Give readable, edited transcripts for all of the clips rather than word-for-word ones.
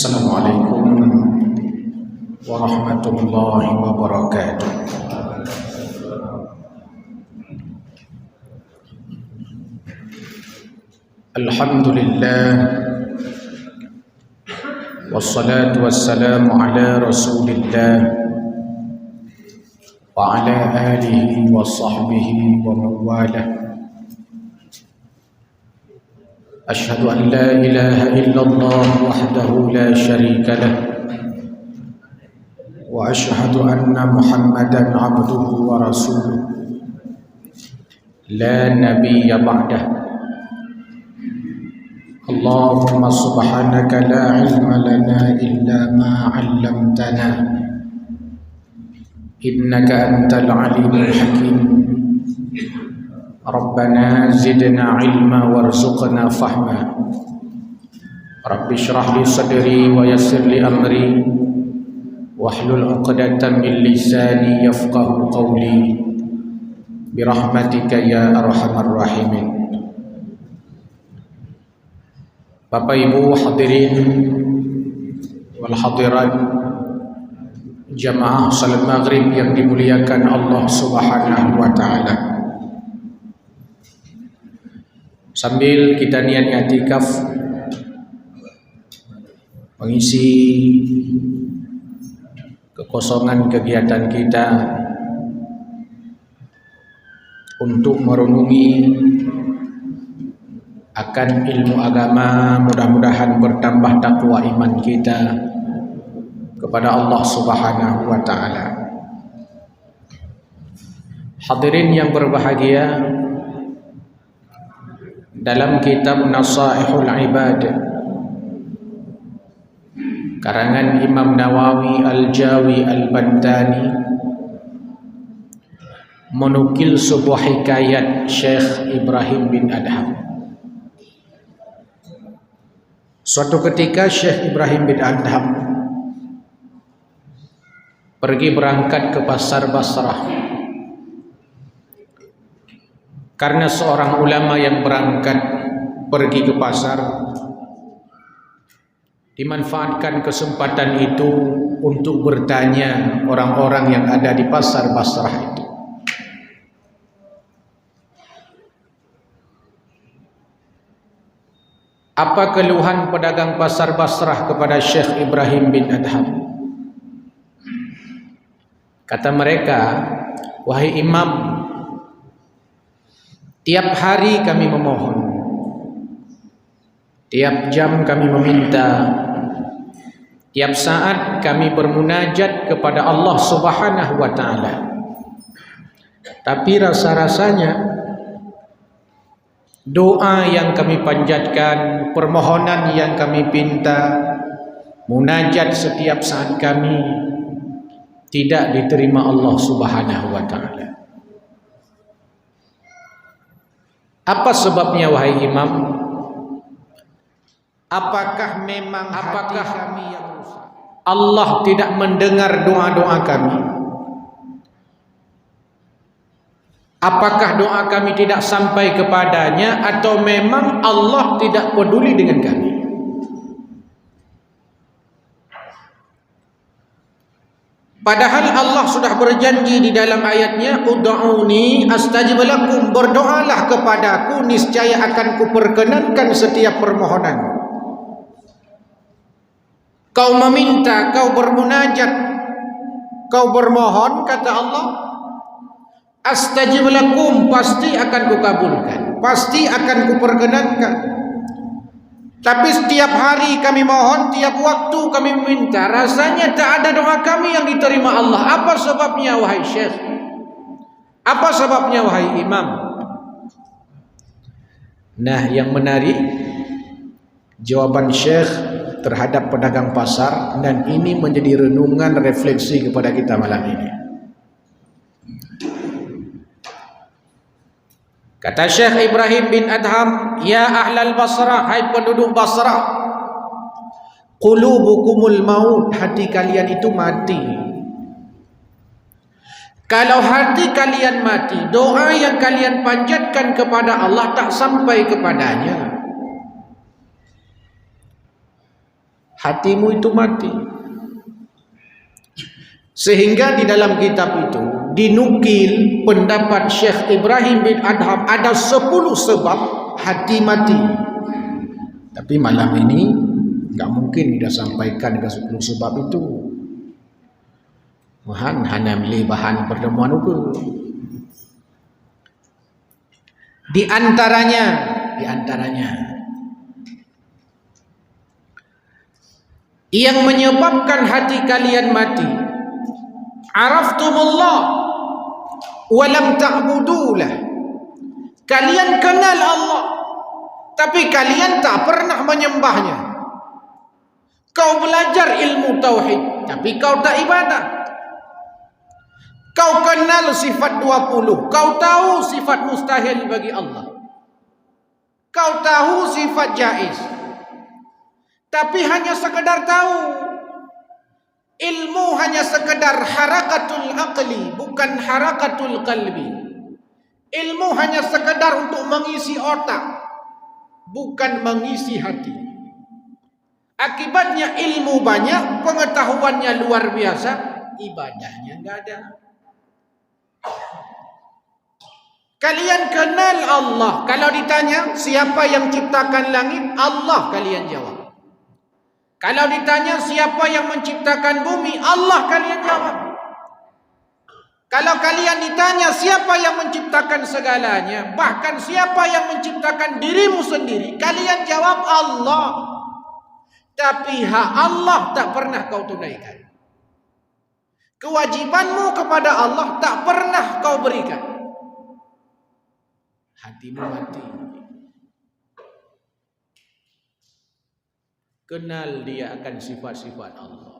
Assalamualaikum warahmatullahi wabarakatuh. Alhamdulillah, wassalatu wassalamu ala rasulillah wa ala alihi wa sahbihi wa mawalah. Ashhadu an la ilaha illallah wahdahu la syarika lah wa ashhadu anna Muhammadan abduhu wa rasuluh la nabiyya ba'dah. Allahumma subhanaka la ilma lana illa ma 'allamtana innaka antal alimul hakim. Rabbana zidna ilma warzuqna fahma. Rabbi shrah li sadri wa yassir li amri wahlul 'uqdatam min lisani yafqahu qawli birahmatika ya arhamar rahimin. Bapak Ibu hadirin wal hadirat jamaah salat maghrib yang dimuliakan Allah Subhanahu wa taala. Sambil kita niat i'tikaf mengisi kekosongan kegiatan kita untuk merenungi akan ilmu agama, mudah-mudahan bertambah takwa iman kita kepada Allah Subhanahu wa taala. Hadirin yang berbahagia, dalam kitab Nasaihul Ibad karangan Imam Nawawi Al-Jawi Al-Bantani menukil sebuah hikayat Syekh Ibrahim bin Adham. Suatu ketika Syekh Ibrahim bin Adham pergi berangkat ke pasar Basrah karena seorang ulama yang berangkat pergi ke pasar dimanfaatkan kesempatan itu untuk bertanya orang-orang yang ada di pasar Basrah itu. Apa keluhan pedagang pasar Basrah kepada Syekh Ibrahim bin Adham? Kata mereka, wahai imam, tiap hari kami memohon, tiap jam kami meminta, tiap saat kami bermunajat kepada Allah Subhanahu wa taala. Tapi rasa-rasanya doa yang kami panjatkan, permohonan yang kami pinta, munajat setiap saat kami tidak diterima Allah Subhanahu wa taala. Apa sebabnya wahai imam? Apakah memang hati kami yang rusak? Allah tidak mendengar doa-doa kami? Apakah doa kami tidak sampai kepadanya, atau memang Allah tidak peduli dengan kami? Padahal Allah sudah berjanji di dalam ayatnya, ud'uni astajib lakum, berdoalah kepadaku niscaya akan kuperkenankan setiap permohonan. Kau meminta, kau bermunajat, kau bermohon, kata Allah, astajib lakum, pasti akan kukabulkan, pasti akan kuperkenankan. Tapi setiap hari kami mohon, tiap waktu kami meminta, rasanya tak ada doa kami yang diterima Allah. Apa sebabnya wahai Syekh? Apa sebabnya wahai imam? Nah, yang menarik jawaban Syekh terhadap pedagang pasar, dan ini menjadi renungan refleksi kepada kita malam ini. Kata Syekh Ibrahim bin Adham, ya ahlal Basrah, hai penduduk Basrah, qulubukumul maut, hati kalian itu mati. Kalau hati kalian mati, doa yang kalian panjatkan kepada Allah tak sampai kepadanya. hatimu itu mati. Sehingga di dalam kitab itu dinukil pendapat Syekh Ibrahim bin Adham ada 10 sebab hati mati. Tapi malam ini enggak mungkin kita sampaikan ke 10 sebab itu. Tuhan hanya milih bahan pertemuan itu. Di antaranya yang menyebabkan hati kalian mati, araftumullah walam ta'budulah. Kalian kenal Allah tapi kalian tak pernah menyembahnya. Kau belajar ilmu tauhid tapi kau tak ibadah. Kau kenal sifat 20, kau tahu sifat mustahil bagi Allah. Kau tahu sifat jaiz, tapi hanya sekedar tahu. Ilmu hanya sekedar harakatul aqli, bukan harakatul qalbi. Ilmu hanya sekedar untuk mengisi otak, bukan mengisi hati. Akibatnya ilmu banyak, pengetahuannya luar biasa, ibadahnya enggak ada. Kalian kenal Allah. Kalau ditanya siapa yang ciptakan langit, Allah kalian jawab. Kalau ditanya siapa yang menciptakan bumi, Allah kalian jawab. Kalau kalian ditanya siapa yang menciptakan segalanya, bahkan siapa yang menciptakan dirimu sendiri, kalian jawab Allah. Tapi hak Allah tak pernah kau tunaikan. Kewajibanmu kepada Allah tak pernah kau berikan. Hatimu mati. Kenal dia akan sifat-sifat Allah.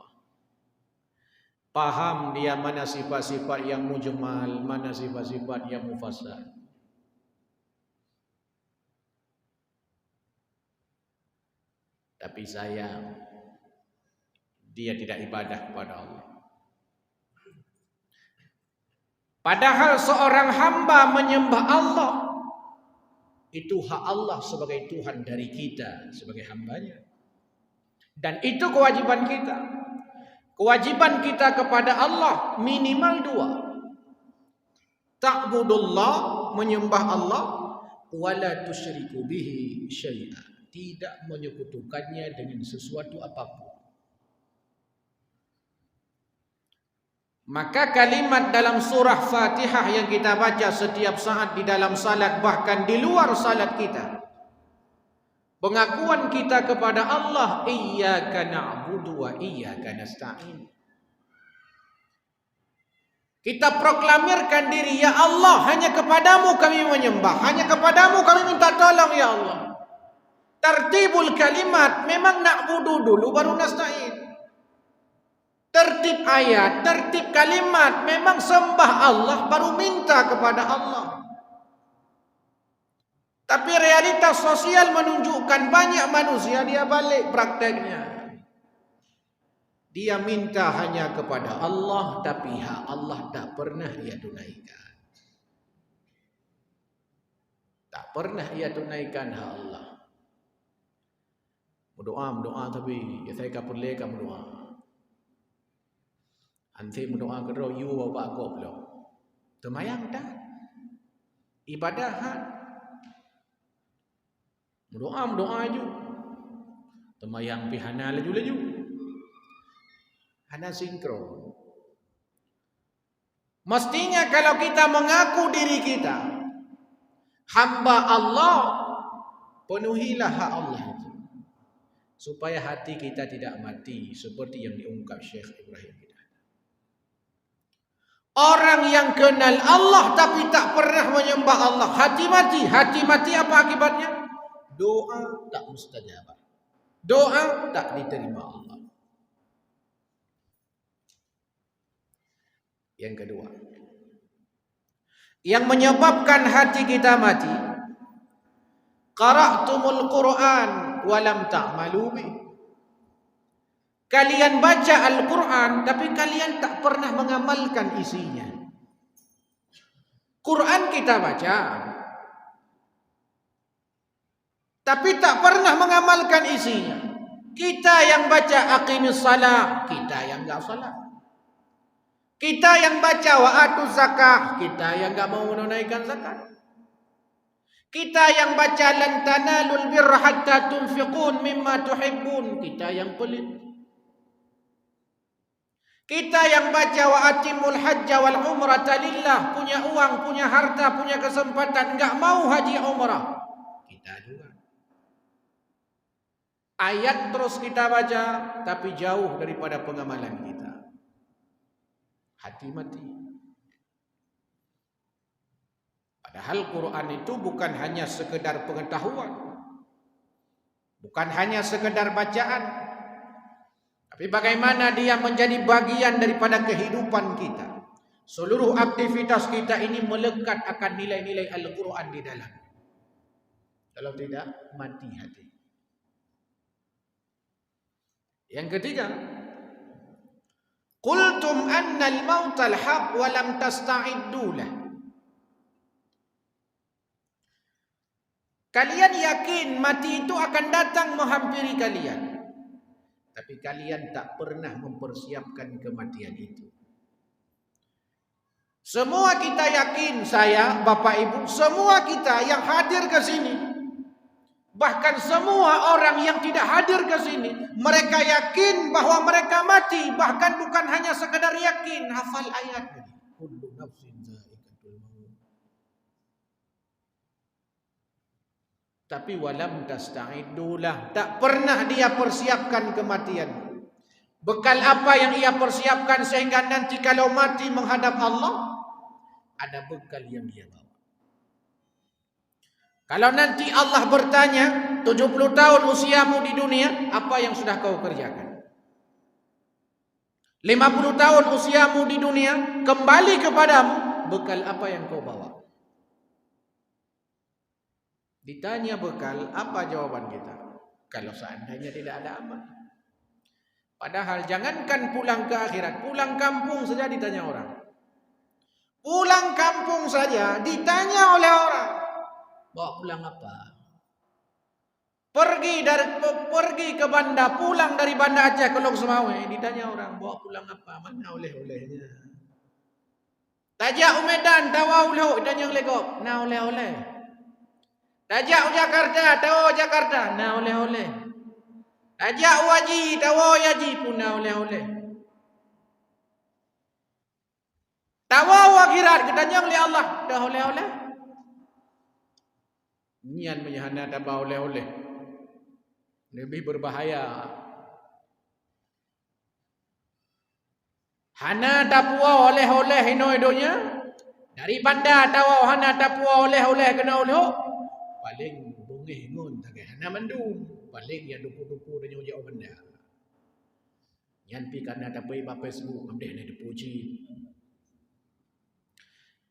Paham dia mana sifat-sifat yang mujmal, mana sifat-sifat yang mufassal. Tapi sayang, dia tidak ibadah kepada Allah. Padahal seorang hamba menyembah Allah, itu hak Allah sebagai Tuhan dari kita sebagai hambanya. Dan itu kewajiban kita. Kewajiban kita kepada Allah minimal 2. Ta'budullah, menyembah Allah, wala tusyriku bihi syai'a, tidak menyekutukannya dengan sesuatu apapun. Maka kalimat dalam surah Fatihah yang kita baca setiap saat di dalam salat, bahkan di luar salat kita, pengakuan kita kepada Allah, iyyaka na'budu wa iyyaka nasta'in. Kita proklamirkan diri, ya Allah, hanya kepadamu kami menyembah, hanya kepadamu kami minta tolong, ya Allah. Tertibul kalimat, memang na'budu dulu baru nasta'in. Tertib ayat, tertib kalimat, memang sembah Allah baru minta kepada Allah. Tapi realitas sosial menunjukkan banyak manusia dia balik prakteknya. Dia minta hanya kepada Allah, tapi hak Allah tak pernah ia tunaikan. Tak pernah ia tunaikan hak Allah. Berdoa tapi ya saya kapulai kamu doa. Anti berdoa ke roh you bapak kau belum. Temayang dah. Ibadah hak. Berdoa je. Temayang pihana laju. Hana sinkron. Mestinya kalau kita mengaku diri kita hamba Allah, penuhilah hak Allah itu, supaya hati kita tidak mati seperti yang diungkap Syekh Ibrahim. Orang yang kenal Allah tapi tak pernah menyembah Allah, hati mati. Hati mati apa akibatnya? Doa tak mustajabah. Doa tak diterima Allah. Yang kedua, yang menyebabkan hati kita mati, qara'tumul Qur'an walam ta'malu bih. Kalian baca Al-Quran tapi kalian tak pernah mengamalkan isinya. Quran kita baca tapi tak pernah mengamalkan isinya. Kita yang baca aqimis salat, kita yang enggak salat. Kita yang baca wa atuz zakah, kita yang enggak mau menunaikan zakat. Kita yang baca lan tanalul birra hatta tunfiqun mimma tuhibbun, kita yang pelit. Kita yang baca wa atimul hajja wal umrata lillah, punya uang, punya harta, punya kesempatan, enggak mau haji umrah, kita juga. Ayat terus kita baca, tapi jauh daripada pengamalan kita. Hati mati. Padahal Quran itu bukan hanya sekedar pengetahuan, bukan hanya sekedar bacaan, tapi bagaimana dia menjadi bagian daripada kehidupan kita. Seluruh aktivitas kita ini melekat akan nilai-nilai Al-Quran di dalam. Kalau tidak, mati hati. Yang ketiga, qultum anna al-mautal haq wa lam tasta'iddu lah. Kalian yakin mati itu akan datang menghampiri kalian, tapi kalian tak pernah mempersiapkan kematian itu. Semua kita yakin, saya, Bapak Ibu, semua kita yang hadir ke sini, bahkan semua orang yang tidak hadir ke sini, mereka yakin bahwa mereka mati, bahkan bukan hanya sekedar yakin, hafal ayat ini. Kullu nafsin dha'iqatul maut. Tapi walam tasta'iddulah, tak pernah dia persiapkan kematian. Bekal apa yang ia persiapkan sehingga nanti kalau mati menghadap Allah, ada bekal yang dia bawa. Kalau nanti Allah bertanya, 70 tahun usiamu di dunia, apa yang sudah kau kerjakan? 50 tahun usiamu di dunia, kembali kepadamu, bekal apa yang kau bawa? Ditanya bekal, apa jawaban kita? Kalau seandainya tidak ada amal. Padahal jangankan pulang ke akhirat, pulang kampung saja ditanya orang. Pulang kampung saja ditanya oleh orang. Bawa pulang apa? Pergi ke Banda, pulang dari Banda Aceh ke Lok Semawe, ditanya orang, bawa pulang apa? Mana oleh-olehnya? Tajak Medan, tawa ulho, ditanya legok, na oleh-oleh. Tajak Jakarta, tawa Jakarta, na oleh-oleh. Tajak Waji, tawa Yaji pun na oleh-oleh. Tawa akhirat, ditanya oleh Allah, dah oleh-oleh. Nian menyahana tabah oleh-oleh. Lebih berbahaya. Hana tapua oleh-oleh ino-idonya. Dari Banda tawa hana tapua oleh-oleh kena oleh. Paling bungih ngun tagai hana mandum. Paling yang dupu-dupu dan nyojak Banda. Yan pi kana tapai ba Facebook amdeh ni dipuji.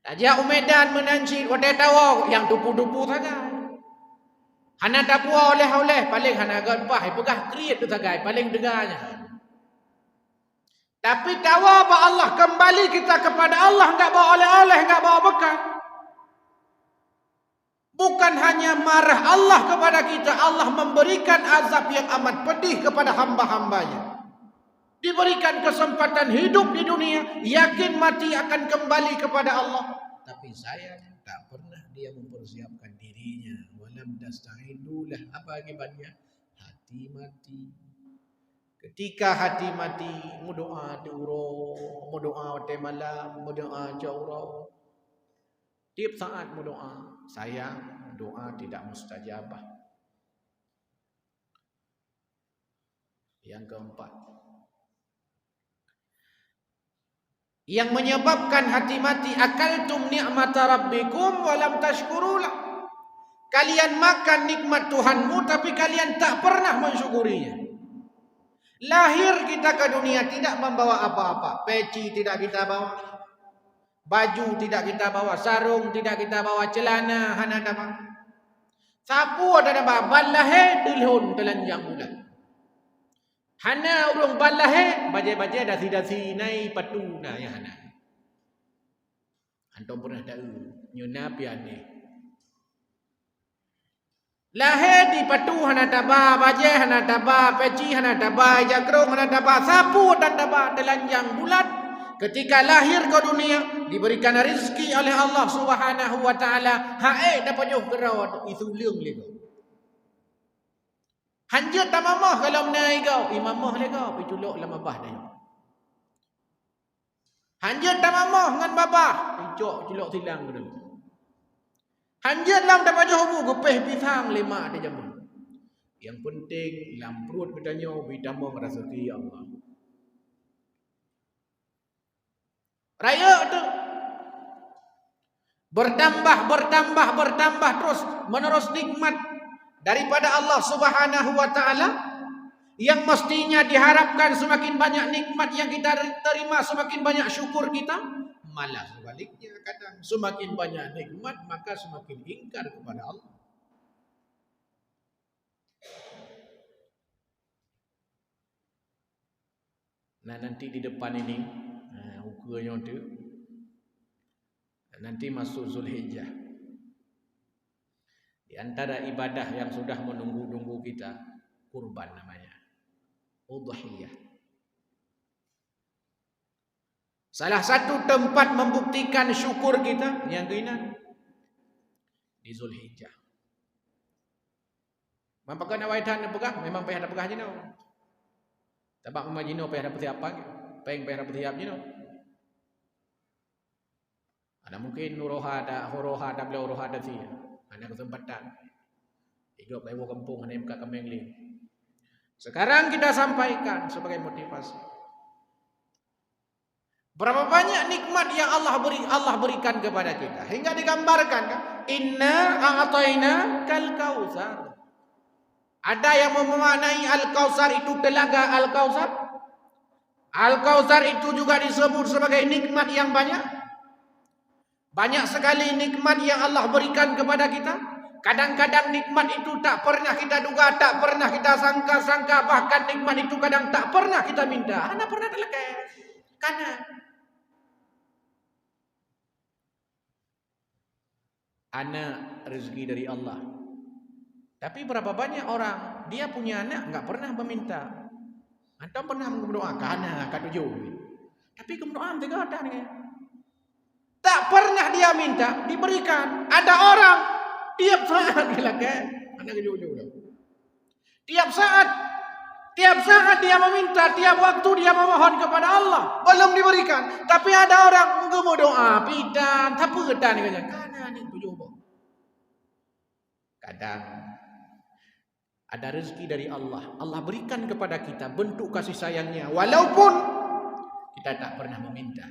Aja Medan menanci wadai tawa yang dupu-dupu tagai. Hana tapua oleh-oleh paling hana agak bah pegah kriat tu tagai paling dengarnya. Tapi tawa ba Allah kembali kita kepada Allah, enggak bawa oleh-oleh, enggak bawa bekal. Bukan hanya marah Allah kepada kita, Allah memberikan azab yang amat pedih kepada hamba-hambanya. Diberikan kesempatan hidup di dunia, yakin mati akan kembali kepada Allah. Tapi sayang tak pernah dia mempersiapkan dirinya. Walam tasta'iddulah, apa akibatnya? Hati mati. Ketika hati mati, mudoa diuro, mudoa waktu malam, mudoa jauh. Tiap saat mudoa, sayang doa tidak mustajabah. Yang keempat, yang menyebabkan hati mati, akaltum ni'mata rabbikum walam tashkurulah. Kalian makan nikmat Tuhanmu tapi kalian tak pernah mensyukurinya. Lahir kita ke dunia tidak membawa apa-apa. Peci tidak kita bawa, baju tidak kita bawa, sarung tidak kita bawa, celana hana dapat. Sapu ada dapat, balahe dilhun telanjang bulan. Hana urung balahe, baje-baje dasi-dasi nai patuna ya hana. Antum pernah tahu nyuna piane. Lahir di patu hana taba, baje hana taba, peci hana taba, jakrong hana taba, sapu dan taba telanjang bulat. Ketika lahir ke dunia diberikan rezeki oleh Allah Subhanahu wa taala, hae dapat jauh kerawat itu leung lego. Hanjut tamamah kalau menai kau, imamah le kau, pi culuk lama bah dah. Hanjut tamamah ngan babah, icok culuk tilang ke dulu. Hanjut lam dapat jauh gupeh pisang lima ada jamu. Yang penting lam perut bertanya ditambah rezeki Allah. Raya tu bertambah terus menerus nikmat daripada Allah Subhanahu wa taala yang mestinya diharapkan semakin banyak nikmat yang kita terima, semakin banyak syukur kita, malah sebaliknya kadang semakin banyak nikmat maka semakin ingkar kepada Allah. Nah nanti di depan ini ukurnya tu nanti masuk Zulhijjah. Di antara ibadah yang sudah menunggu-nunggu kita kurban namanya. Udhiyah. Salah satu tempat membuktikan syukur kita yang kena di Zulhijjah. Mampakkan awaitan pegang memang payah ada pegang je no. Tabak memajino payah ada apa ke? Payah ada petiap je no. Ada mungkin nuroha ada horoha ada beliau roha ada sih. Ada kesempatan. Hidup lewat kampung hanya muka Kemengling. Sekarang kita sampaikan sebagai motivasi. Berapa banyak nikmat yang Allah berikan kepada kita hingga digambarkan kan? Inna a'tayna kal kautsar. Ada yang memaknai al-kautsar itu telaga al-kautsar. Al-kautsar itu juga disebut sebagai nikmat yang banyak. Banyak sekali nikmat yang Allah berikan kepada kita. Kadang-kadang nikmat itu tak pernah kita duga, tak pernah kita sangka-sangka. Bahkan nikmat itu kadang tak pernah kita minta. Ana pernah terlekat. Karena anak rezeki dari Allah. Tapi berapa banyak orang dia punya anak enggak pernah meminta. Atau pernah mendoakan anak kat tujuh. Tapi kemudian tiga ada ni. Tak pernah dia minta, diberikan. Ada orang tiap saat dilakukan. Anak kejauh-jauh. Tiap saat dia meminta, tiap waktu dia memohon kepada Allah, belum diberikan. Tapi ada orang mau doa, pidan, tak pedan ni kata. Kana ni tujuh apa? Kadang ada rezeki dari Allah. Allah berikan kepada kita bentuk kasih sayangnya, walaupun kita tak pernah meminta.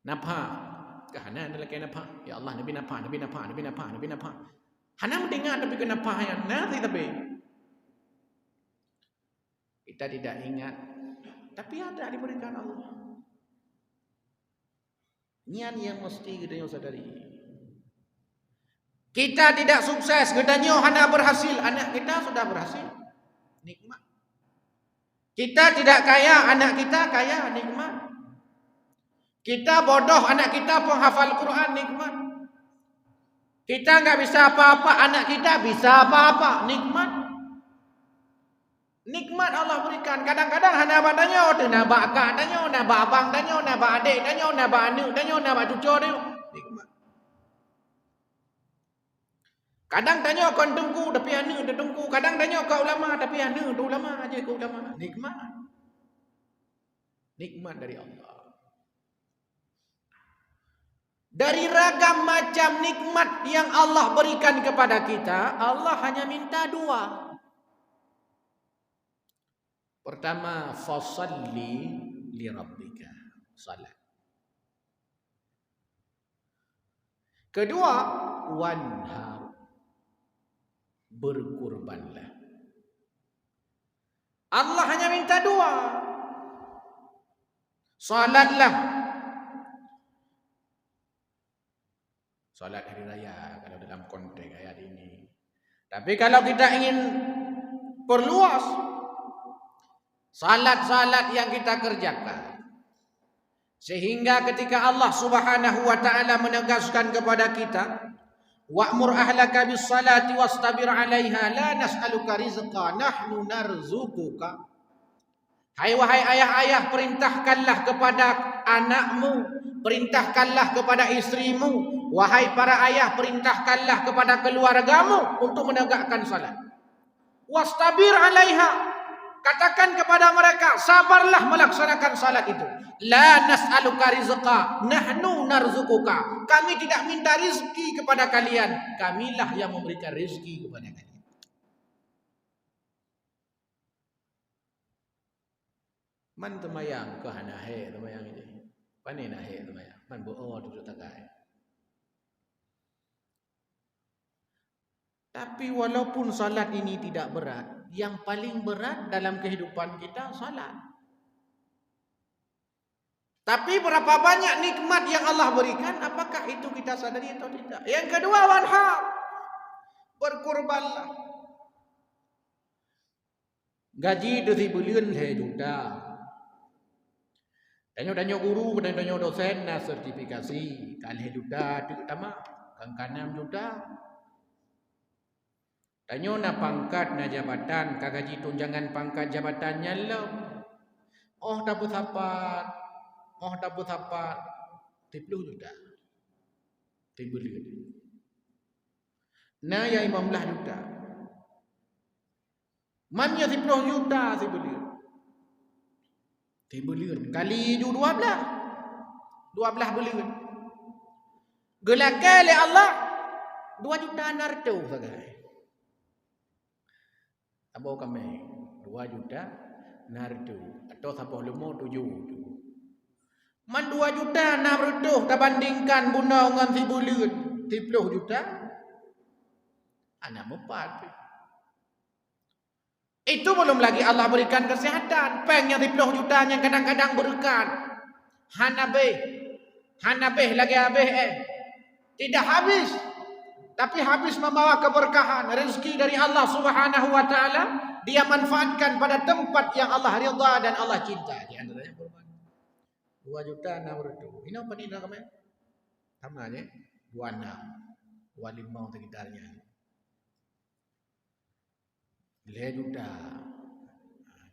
Napa? Kahana adalah kena napa? Ya Allah, Nabi napa? Hana mendengar tapi kenapa yang nanti tapi kita tidak ingat. Tapi ada diberikan Allah. Nian yang mesti kita yang sadari. Kita tidak sukses, kita hana berhasil, anak kita sudah berhasil. Nikmat. Kita tidak kaya, anak kita kaya, nikmat. Kita bodoh, anak kita penghafal Quran, nikmat. Kita enggak bisa apa-apa, anak kita bisa apa-apa, nikmat. Nikmat Allah berikan. Kadang-kadang hana badanya tu nabak akak tanya, nabak abang tanya, nabak adik tanya, nabak anak tanya, nabak cucu dia. Nikmat. Kadang tanya kau dengku tapi anak dia dengku. Kadang tanya kau ulama tapi anak tu ulama aja kau ulama. Nikmat. Nikmat dari Allah. Dari ragam macam nikmat yang Allah berikan kepada kita, Allah hanya minta dua. Pertama, fasalli li rabbika. Salat. Kedua, wanhar. Berkurbanlah. Allah hanya minta dua. Salatlah. Salat hari raya kalau dalam konteks ayat ini. Tapi kalau kita ingin perluas salat-salat yang kita kerjakan, sehingga ketika Allah Subhanahu wa taala menegaskan kepada kita Wa'mur ahlaka bis salati wastabir 'alaiha la nas'aluka rizqa nahnu narzuquka. Hai wahai ayah-ayah, perintahkanlah kepada anakmu, perintahkanlah kepada istrimu. Wahai para ayah, perintahkanlah kepada keluargamu untuk menegakkan salat. Wastabir 'alaiha. Katakan kepada mereka, sabarlah melaksanakan salat itu. La nas'aluka rizqa, nahnu narzuquka. Kami tidak minta rizki kepada kalian, kamilah yang memberikan rizki kepada kalian. Man temayang ke hanahe temayang ini. Pane nahe temayang. Man bo'o duduk takai. Tapi walaupun salat ini tidak berat, yang paling berat dalam kehidupan kita salat. Tapi berapa banyak nikmat yang Allah berikan, apakah itu kita sadari atau tidak? Yang kedua, wanhar, berkurbanlah. Gaji 2 bulan juta. Tanya guru, tanya dosen, na sertifikasi, kalih juta, terutama kang 6 juta. Tanya na pangkat na jabatan, kagaji tunjangan pangkat jabatannya lah. Oh dapat sapat, 30 juta. Timbul. Nah ya 15 juta. Mannya 10 juta timbul. Kali 12 bulan. Gelakai oleh Allah 2 juta narto sagai. Apa kami 2 juta nardo atau siapa lemo 7. Man 2 juta nardo terbandingkan bunda dengan 10 bulan 10 juta. Anak mepat. Itu belum lagi Allah berikan kesehatan. Pengnya 10 juta yang kadang-kadang berkat. Hanabeh lagi habis tidak habis. Tapi habis membawa keberkahan, rezeki dari Allah Subhanahu wa taala, dia manfaatkan pada tempat yang Allah ridha dan Allah cinta. Di antaranya kurban. 2 juta 600. Ini apa ni namanya? Tamanya 26, 25 sekitarnya. 5 juta.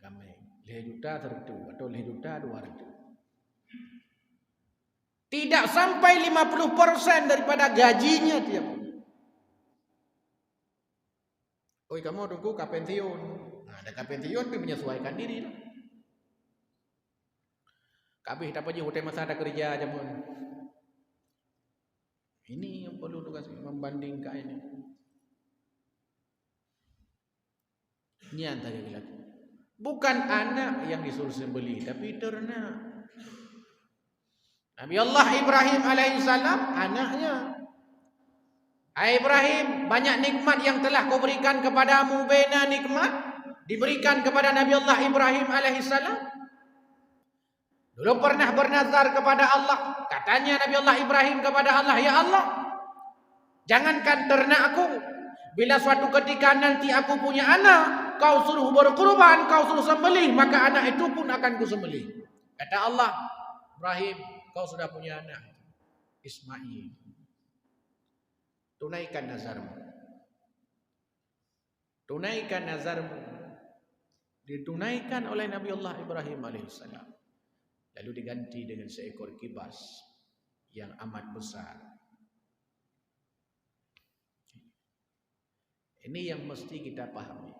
Kami 5 juta 100 atau 5 juta 200. Tidak sampai 50% daripada gajinya tiap. Oi kamu tunggu ke pensiun. Nah, ada ke pensiun tapi menyesuaikan diri lah. Kabeh tak pergi hotel masa ada kerja aja pun. Ini yang perlu tugas membandingkan ini. Ini antara bilang. Bukan anak yang disuruh sembelih tapi ternak. Nabi Allah Ibrahim alaihissalam anaknya. Hai Ibrahim, banyak nikmat yang telah kau berikan kepadamu. Bena nikmat diberikan kepada Nabi Allah Ibrahim alaihissalam. Dulu pernah bernazar kepada Allah. Katanya Nabi Allah Ibrahim kepada Allah, ya Allah, jangankan ternakku, bila suatu ketika nanti aku punya anak, kau suruh berkurban, kau suruh sembelih, maka anak itu pun akan ku sembelih. Kata Allah, Ibrahim, kau sudah punya anak Ismail. Tunaikan nazarmu. Tunaikan nazarmu. Ditunaikan oleh Nabi Allah Ibrahim alaihissalam. Lalu diganti dengan seekor kibas yang amat besar. Ini yang mesti kita pahami.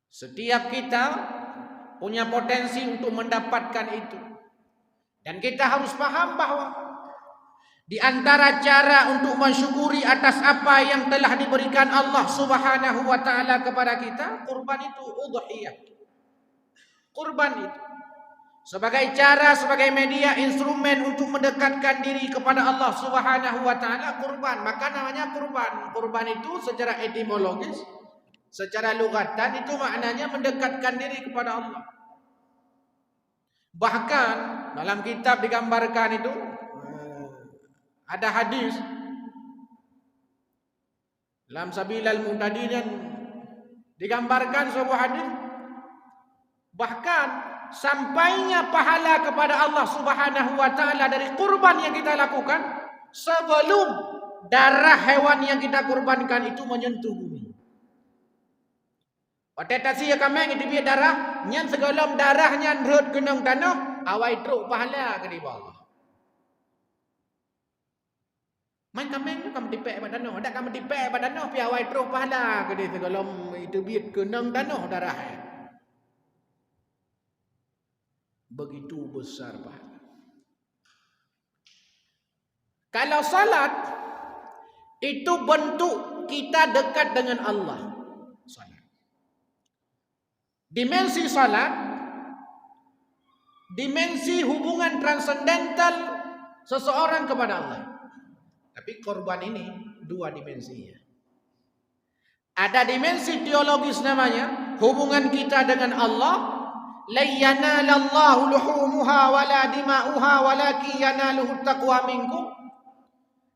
Setiap kita punya potensi untuk mendapatkan itu. Dan kita harus paham bahwa di antara cara untuk mensyukuri atas apa yang telah diberikan Allah Subhanahu wa taala kepada kita, kurban itu udhiyah. Kurban itu sebagai cara, sebagai media, instrumen untuk mendekatkan diri kepada Allah Subhanahu wa taala, kurban. Maka namanya kurban. Kurban itu secara etimologis, secara lugatan itu maknanya mendekatkan diri kepada Allah. Bahkan dalam kitab digambarkan itu ada hadis dalam Sabilal Muhtadin digambarkan sebuah hadis, bahkan sampainya pahala kepada Allah Subhanahu wa taala dari kurban yang kita lakukan sebelum darah hewan yang kita kurbankan itu menyentuh bumi. Otetasi kami itu biar darah nyan segala darahnya nrut kenang tanah awai truk pahala ke di bawah. Main kami kamu dipek pada tanah, ada kamu dipek pada tanah pi awai truk pahala ke di segala itu biar kenang tanah darah. Begitu besar pahala. Kalau salat itu bentuk kita dekat dengan Allah. Salat. Dimensi salat, dimensi hubungan transendental seseorang kepada Allah. Tapi korban ini dua dimensinya. Ada dimensi teologis namanya hubungan kita dengan Allah. La yanalallahu luhumuha wala dima'uha walakin yanaluhu taqwa minkum.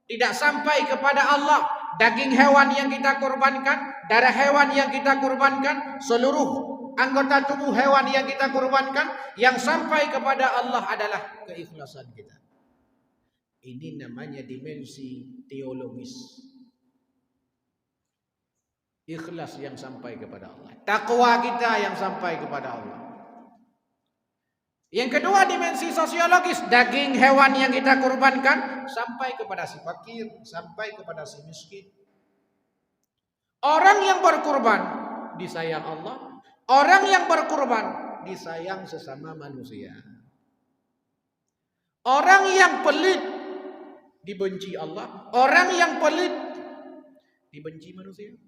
Tidak sampai kepada Allah daging hewan yang kita kurbankan, darah hewan yang kita kurbankan, seluruh anggota tubuh hewan yang kita kurbankan, yang sampai kepada Allah adalah keikhlasan kita. Ini namanya dimensi teologis. Ikhlas yang sampai kepada Allah, takwa kita yang sampai kepada Allah. Yang kedua dimensi sosiologis, daging hewan yang kita kurbankan sampai kepada si fakir, sampai kepada si miskin. Orang yang berkurban disayang Allah, orang yang berkurban disayang sesama manusia. Orang yang pelit dibenci Allah, orang yang pelit dibenci manusia.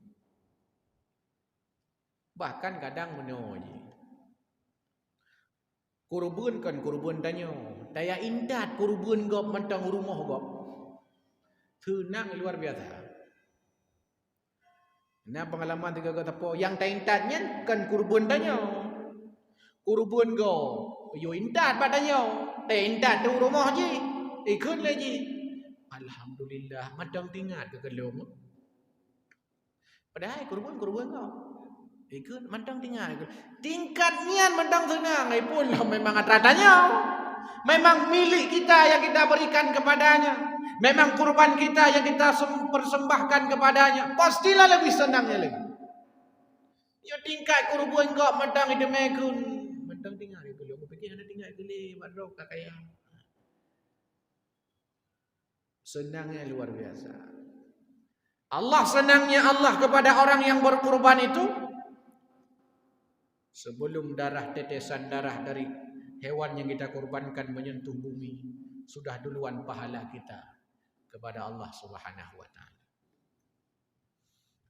Bahkan kadang menyoji. Kurban kan kurban tanya. Daya indat kurban gop mentang rumah gop. Tenang luar biasa. Nah pengalaman tiga kata po. Yang tak indatnya kan kurban tanya. Kurban gop. Yo indat badannya. Tak indat tu rumah je. Ikut lagi. Alhamdulillah. Matang tinggal ke kelom. Padahal kurban gop. Ikut mantang tinggal. Tingkatnya mantang senang. Pun lah memang atratanya. Memang milik kita yang kita berikan kepadanya. Memang kurban kita yang kita persembahkan kepadanya. Pastilah lebih senangnya lagi. Ya tingkat kurban kau mantang itu mekun. Mantang tinggal itu. Aku fikir ada tinggal geli. Madrok tak kaya. Senangnya luar biasa. Allah senangnya Allah kepada orang yang berkurban itu. Sebelum darah tetesan darah dari hewan yang kita kurbankan menyentuh bumi, sudah duluan pahala kita kepada Allah Subhanahu wa taala.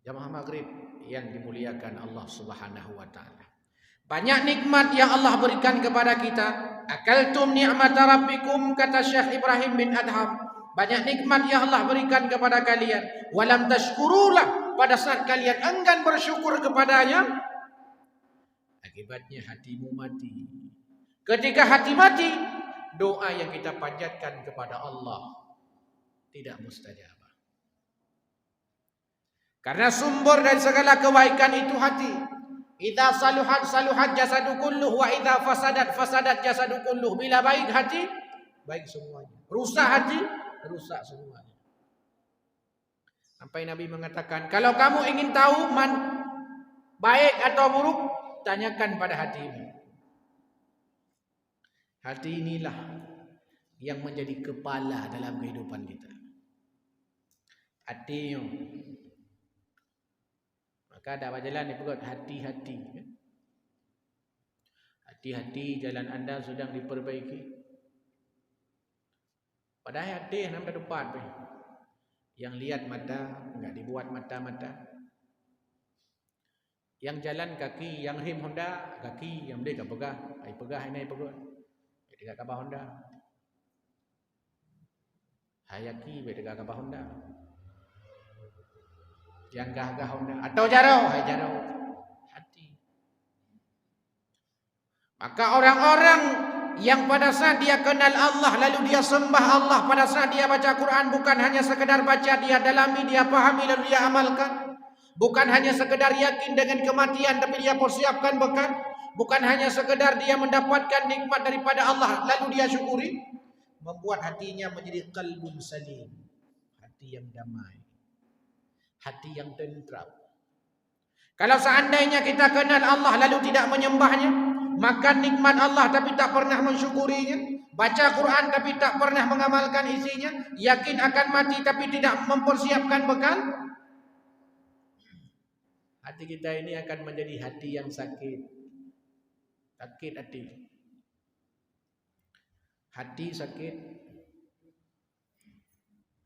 Jamaah maghrib yang dimuliakan Allah Subhanahu wa taala. Banyak nikmat yang Allah berikan kepada kita. Akaltum ni'mata rabbikum, kata Syekh Ibrahim bin Adham. Banyak nikmat yang Allah berikan kepada kalian. Walam tashkurulah, pada saat kalian enggan bersyukur kepadanya, akibatnya hatimu mati. Ketika hati mati, doa yang kita panjatkan kepada Allah tidak mustajab. Karena sumber dari segala kebaikan itu hati. Idza saluhat jasadu kulluh wa idza fasadat jasadu kulluh. Bila baik hati, baik semuanya. Rusak hati, rusak semuanya. Sampai Nabi mengatakan, kalau kamu ingin tahu baik atau buruk, tanyakan pada hatimu. Hati inilah yang menjadi kepala dalam kehidupan kita. Hati. Maka ada jalan dipegot hati-hati. Hati-hati jalan anda sedang diperbaiki. Padahal hati yang nampak depan. Yang lihat mata, enggak dibuat mata-mata. Yang jalan kaki, yang rem Honda, kaki yang dia pegah, ai pegah ini pegah. Dia dekat kapal Honda. Hayaki dia dekat kapal Honda. Yang gagah Honda atau jaro, hai jaro. Hati. Maka orang-orang yang pada saat dia kenal Allah lalu dia sembah Allah, pada saat dia baca Quran bukan hanya sekedar baca, dia dalami, dia pahami lalu dia amalkan. Bukan hanya sekedar yakin dengan kematian, tapi dia persiapkan bekal. bukan hanya sekedar dia mendapatkan nikmat daripada Allah lalu dia syukuri, membuat hatinya menjadi qalbun salim, hati yang damai, hati yang tentram. Kalau seandainya kita kenal Allah lalu tidak menyembahnya, makan nikmat Allah tapi tak pernah mensyukurinya, baca Quran tapi tak pernah mengamalkan isinya, yakin akan mati tapi tidak mempersiapkan bekal, hati kita ini akan menjadi hati yang sakit. Sakit hati. Hati sakit.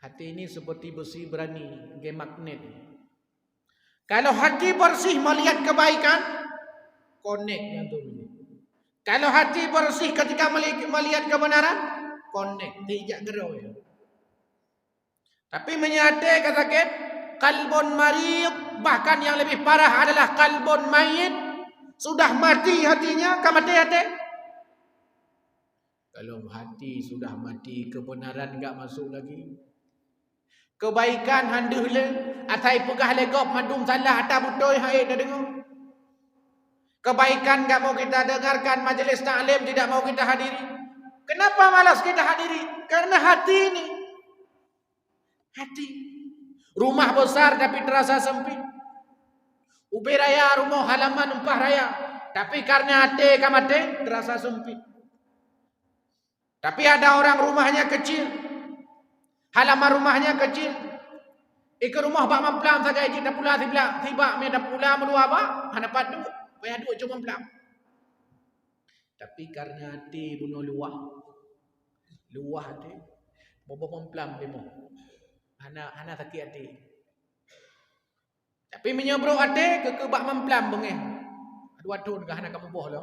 Hati ini seperti besi berani, kayak magnet. Kalau hati bersih melihat kebaikan, connect tu. Kalau hati bersih ketika melihat kebenaran, connect, tidak gerau ya. Tapi menyate sakit, qalbun marid, bahkan yang lebih parah adalah qalbun mayit, sudah mati hatinya, mati hati. Kalau hati sudah mati, kebenaran enggak masuk lagi. Kebaikan handeuh le, atai pegah legop madum salah ata butoi hae dah dengar. Kebaikan enggak mau kita dengarkan, majelis taklim tidak mau kita hadiri. Kenapa malas kita hadiri? Karena hati ini. Hati. Rumah besar tapi terasa sempit. Ubi raya rumah halaman umpah raya, tapi karena hati kamate terasa sempit. Tapi ada orang rumahnya kecil, halaman rumahnya kecil. Ike rumah bak mamplam saja ijik dah pula tiba me dah pula melua ba, hadapat du, payah du cuma mamplam. Tapi karena hati bunuh luah hati, bobo mamplam demo. Hana sakit hati. Tapi menyebrok hati ke bak mamplam bengeh. Dua tahun ke hana kamu boh lo.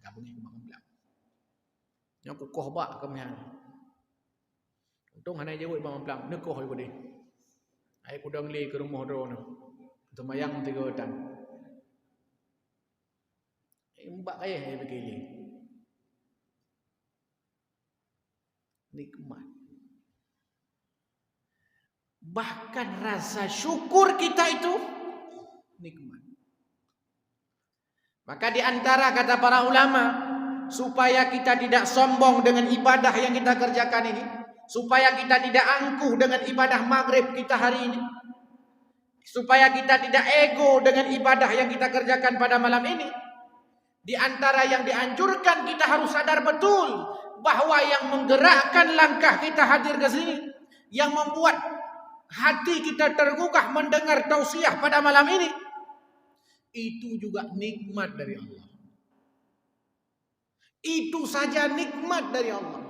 Kamu bengeh ke bak mamplam. Yang kukoh bak kamu yang. Untung hana jawab bak mamplam, nekoh ibu deh. Ai kudang li ke rumah drone. Temayang 3 petang. Mbak kaya begini. Nikmat. Bahkan rasa syukur kita itu nikmat. Maka di antara kata para ulama, supaya kita tidak sombong dengan ibadah yang kita kerjakan ini, supaya kita tidak angkuh dengan ibadah maghrib kita hari ini, supaya kita tidak ego dengan ibadah yang kita kerjakan pada malam ini, di antara yang dianjurkan kita harus sadar betul bahwa yang menggerakkan langkah kita hadir ke sini, yang membuat hati kita tergugah mendengar tausiah pada malam ini, itu juga nikmat dari Allah. Itu saja nikmat dari Allah.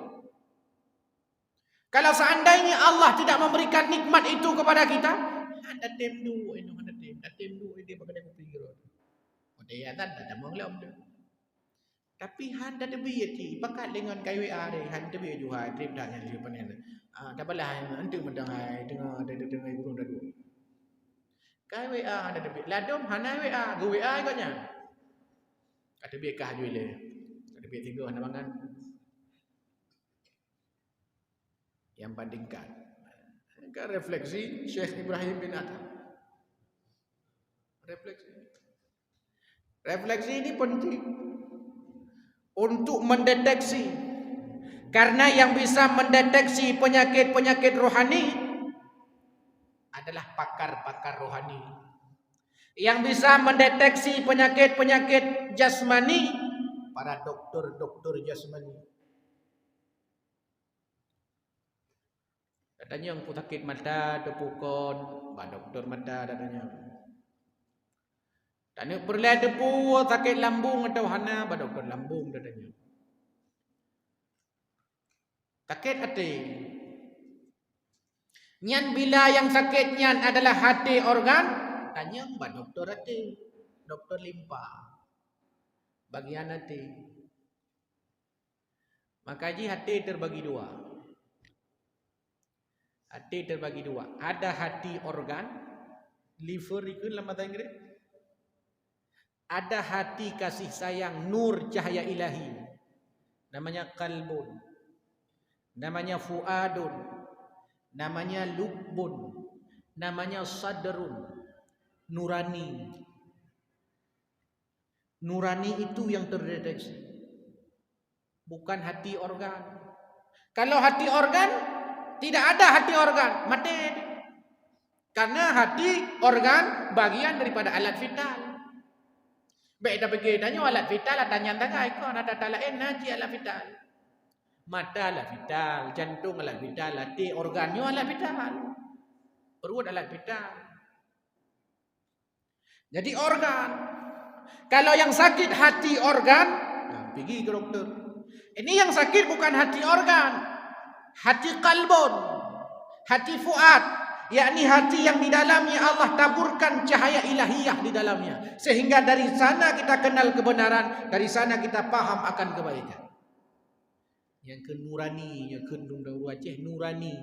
Kalau seandainya Allah tidak memberikan nikmat itu kepada kita, ada temdu, ada temdu dia pakai kopi gitu. Dia tak ada mengelam tu. Tapi handa debi pakat dengan KWA dia, handa debi juga trip dah yang dia panen. Tak apalah antu mendengai dengar guru dah dulu. KWA handa debi. Ladom hana WA, go WA ikutnya. Ada bekah jual. Ada bek 3 handa bangan. Yang bandingkan. Kan refleksi Syekh Ibrahim bin Adham. Refleksi ini penting untuk mendeteksi, karena yang bisa mendeteksi penyakit-penyakit rohani adalah pakar-pakar rohani. Yang bisa mendeteksi penyakit-penyakit jasmani, para dokter-dokter jasmani. Katanya yang sakit mata, depukon, dokter mata katanya. Dan yang perlu depu sakit lambung atau hana, dokter lambung katanya. Sakit hati. Nyan bila yang sakitnya adalah hati organ, tanya dokter hati, dokter limpa, bagian hati. Makanya hati terbagi 2. Hati terbagi 2. Ada hati organ, liver itu dalam bahasa Inggris. Ada hati kasih sayang, nur cahaya ilahi. Namanya qalbun. Namanya fuadun. Namanya lubbun. Namanya sadrun. Nurani. Nurani itu yang terdeteksi, bukan hati organ. Kalau hati organ, tidak ada hati organ, mati. Karena hati organ bagian daripada alat vital. Beda begedanya alat vital adanya tangai ko ada talain naji alat vital. Mata alat vital, jantung alat vital, hati organnya alat vital. Perut alat vital. Jadi organ. Kalau yang sakit hati organ, nah, pergi ke dokter. Ini yang sakit bukan hati organ, hati kalbun, hati fuad, yakni hati yang di dalamnya Allah taburkan cahaya ilahiyah di dalamnya, sehingga dari sana kita kenal kebenaran, dari sana kita paham akan kebaikan. Yang ke nurani, yang ke Aceh nurani.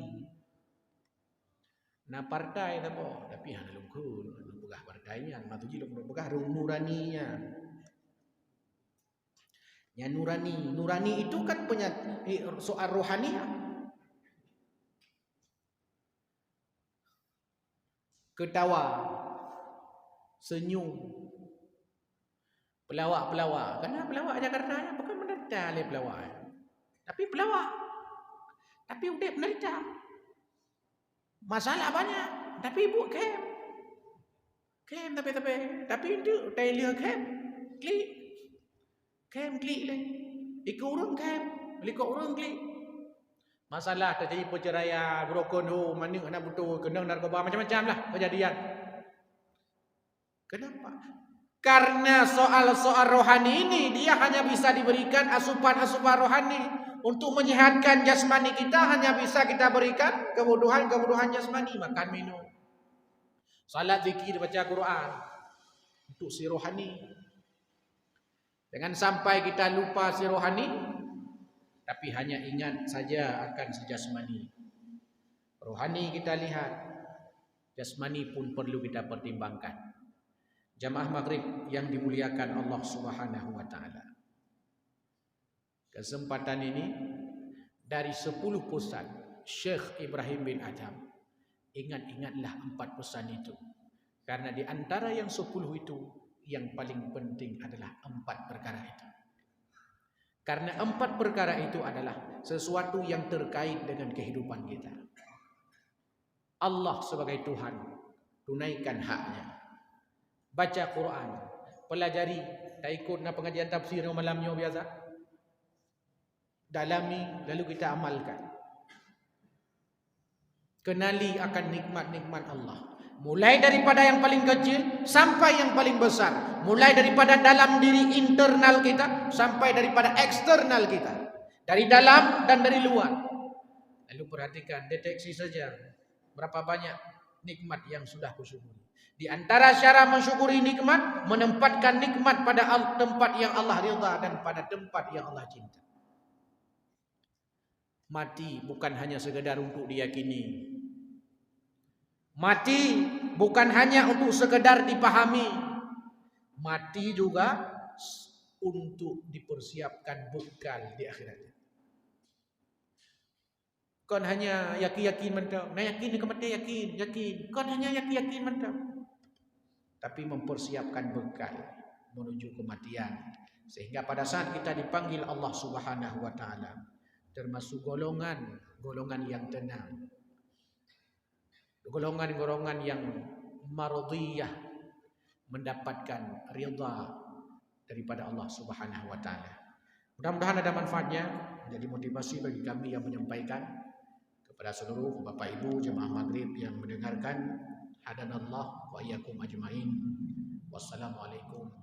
Nah partai apa? Tapi hanya lungkul, begah partainya, matu ji lungkul begah nuraninya. Ya nurani itu kan punya soal rohani. Ketawa, senyum, pelawak. Karena pelawak Jakarta bukan menderita oleh pelawak. Tapi pelawak. Tapi udah menderita. Masalah banyak. Tapi ibu kem tapi itu tailor kem. Klik le. Ikut orang kem. Ikut orang klik. Masalah terjadi perceraian, broken home, mana anak betul, kena narkoba, macam-macam lah kejadian. Kenapa? Karena soal-soal rohani ini dia hanya bisa diberikan asupan-asupan rohani. Untuk menyehatkan jasmani kita hanya bisa kita berikan kebutuhan jasmani, makan minum. Salat, zikir, baca Quran. Untuk si rohani. Jangan sampai kita lupa si rohani, tapi hanya ingat saja akan si jasmani. Rohani kita lihat, jasmani pun perlu kita pertimbangkan. Jamaah maghrib yang dimuliakan Allah Subhanahu wa taala. Kesempatan ini dari 10 pesan Syekh Ibrahim bin Adham, ingat-ingatlah 4 pesan itu. Karena di antara yang 10 itu, yang paling penting adalah 4 perkara itu. Karena 4 perkara itu adalah sesuatu yang terkait dengan kehidupan kita. Allah sebagai Tuhan, tunaikan haknya. Baca Quran, pelajari, tak ikut na pengajian tafsir malamnya biasa. Dalami, lalu kita amalkan. Kenali akan nikmat-nikmat Allah. Mulai daripada yang paling kecil sampai yang paling besar. Mulai daripada dalam diri internal kita sampai daripada eksternal kita. Dari dalam dan dari luar. Lalu perhatikan, deteksi saja berapa banyak nikmat yang sudah kusyukuri. Di antara cara mensyukuri nikmat, menempatkan nikmat pada tempat yang Allah ridha dan pada tempat yang Allah cinta. Mati bukan hanya sekedar untuk diyakini. Mati bukan hanya untuk sekedar dipahami. Mati juga untuk dipersiapkan bekal di akhirat. Kon hanya yakin mantap. Nah yakin kematian yakin. Kon hanya yakin mantap. Tapi mempersiapkan bekal menuju kematian. Sehingga pada saat kita dipanggil Allah Subhanahu wa taala, termasuk golongan yang tenang. Golongan yang mardiyah, mendapatkan ridha daripada Allah Subhanahu wa taala. Mudah-mudahan ada manfaatnya, menjadi motivasi bagi kami yang menyampaikan kepada seluruh Bapak Ibu jemaah maghrib yang mendengarkan. Hadanallah wa iyyakum ajmain. Wassalamualaikum